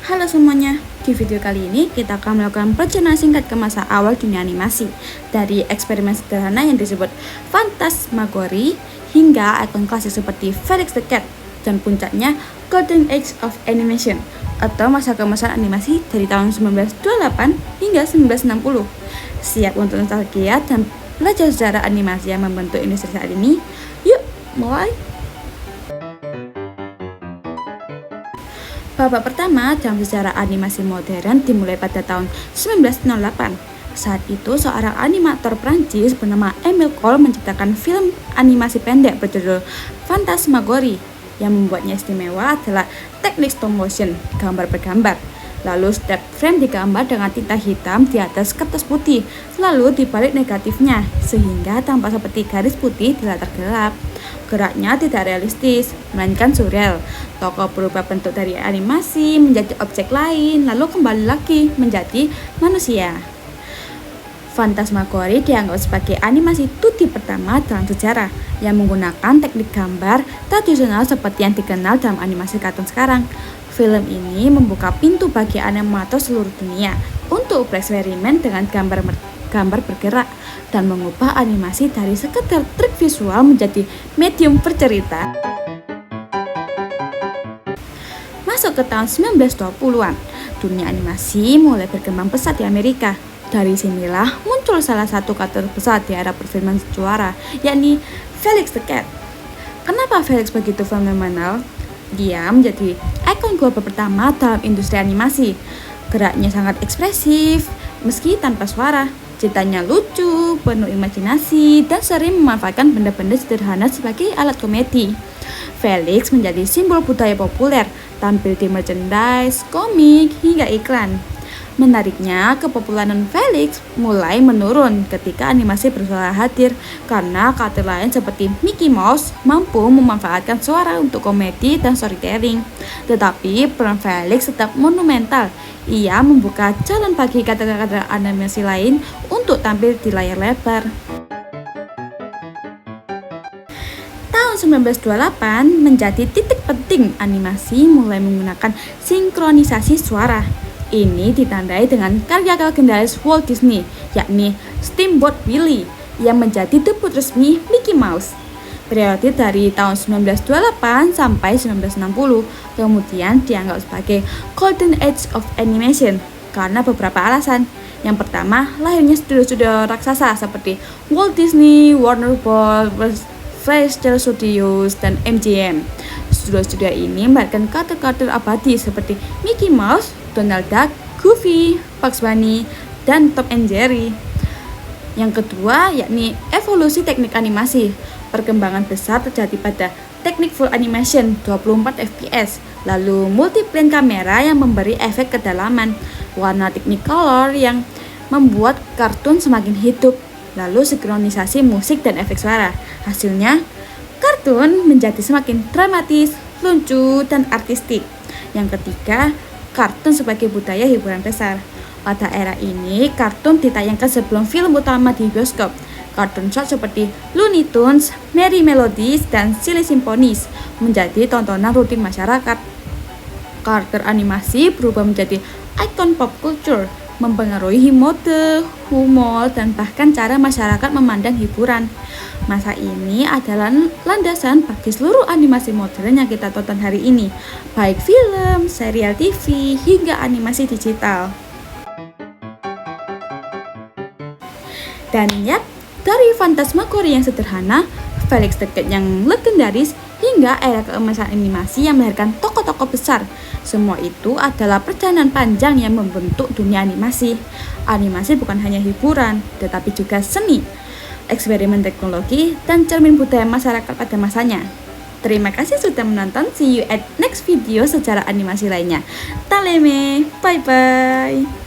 Halo semuanya, di video kali ini kita akan melakukan perjalanan singkat ke masa awal dunia animasi dari eksperimen sederhana yang disebut Phantasmagoria hingga ikon klasik seperti Felix the Cat dan puncaknya Golden Age of Animation atau masa keemasan animasi dari tahun 1928 hingga 1960. Siap untuk nostalgia dan belajar sejarah animasi yang membentuk industri saat ini? Yuk, mulai! Babak pertama dalam sejarah animasi modern dimulai pada tahun 1908. Saat itu, seorang animator Prancis bernama Emile Cole menciptakan film animasi pendek berjudul Phantasmagoria. Yang membuatnya istimewa adalah teknik stop motion, gambar bergambar. Lalu setiap frame digambar dengan tinta hitam di atas kertas putih, lalu dibalik negatifnya, sehingga tampak seperti garis putih di latar gelap. Geraknya tidak realistis, melainkan surreal. Tokoh berubah bentuk dari animasi menjadi objek lain, lalu kembali lagi menjadi manusia. Phantasmagoria dianggap sebagai animasi 2D pertama dalam sejarah yang menggunakan teknik gambar tradisional seperti yang dikenal dalam animasi kartun sekarang. Film ini membuka pintu bagi animator seluruh dunia untuk bereksperimen dengan gambar bergerak dan mengubah animasi dari sekedar trik visual menjadi medium bercerita. Masuk ke tahun 1920-an, dunia animasi mulai berkembang pesat di Amerika. Dari sinilah muncul salah satu karakter besar di era perfilman juara, yakni Felix the Cat. Kenapa Felix begitu fenomenal? Dia menjadi ikon global pertama dalam industri animasi. Geraknya sangat ekspresif, meski tanpa suara. Ceritanya lucu, penuh imajinasi, dan sering memanfaatkan benda-benda sederhana sebagai alat komedi. Felix menjadi simbol budaya populer, tampil di merchandise, komik, hingga iklan. Menariknya, kepopularan Felix mulai menurun ketika animasi bersuara hadir karena karakter lain seperti Mickey Mouse mampu memanfaatkan suara untuk komedi dan storytelling. Tetapi peran Felix tetap monumental. Ia membuka jalan bagi karakter animasi lain untuk tampil di layar lebar. Tahun 1928 menjadi titik penting animasi mulai menggunakan sinkronisasi suara. Ini ditandai dengan karya legendaris Walt Disney, yakni Steamboat Willie, yang menjadi debut resmi Mickey Mouse. Periode dari tahun 1928 sampai 1960, kemudian dianggap sebagai Golden Age of Animation karena beberapa alasan. Yang pertama, lahirnya studio-studio raksasa seperti Walt Disney, Warner Bros., Fleischer Studios, dan MGM. Studio-studio ini melahirkan karakter-karakter abadi seperti Mickey Mouse, Donald Duck, Goofy, Bugs Bunny, dan Tom and Jerry. Yang kedua, yakni evolusi teknik animasi. Perkembangan besar terjadi pada teknik full animation 24 fps, lalu multiplane kamera yang memberi efek kedalaman, warna Technicolor yang membuat kartun semakin hidup, lalu sinkronisasi musik dan efek suara. Hasilnya, kartun menjadi semakin dramatis, lucu, dan artistik. Yang ketiga, kartun sebagai budaya hiburan besar. Pada era ini, kartun ditayangkan sebelum film utama di bioskop. Kartun short seperti Looney Tunes, Merry Melodies, dan Silly Symphonies menjadi tontonan rutin masyarakat. Karakter animasi berubah menjadi ikon pop culture, mempengaruhi mode, humor, dan bahkan cara masyarakat memandang hiburan. Masa ini adalah landasan bagi seluruh animasi modern yang kita tonton hari ini, baik film, serial TV, hingga animasi digital. Dan yap, dari Phantasmagoria yang sederhana, Felix the Cat yang legendaris, hingga era keemasan animasi yang melahirkan tokoh-tokoh besar. Semua itu adalah perjalanan panjang yang membentuk dunia animasi. Animasi bukan hanya hiburan, tetapi juga seni, eksperimen teknologi, dan cermin budaya masyarakat pada masanya. Terima kasih sudah menonton. See you at next video sejarah animasi lainnya. Taleme, bye bye.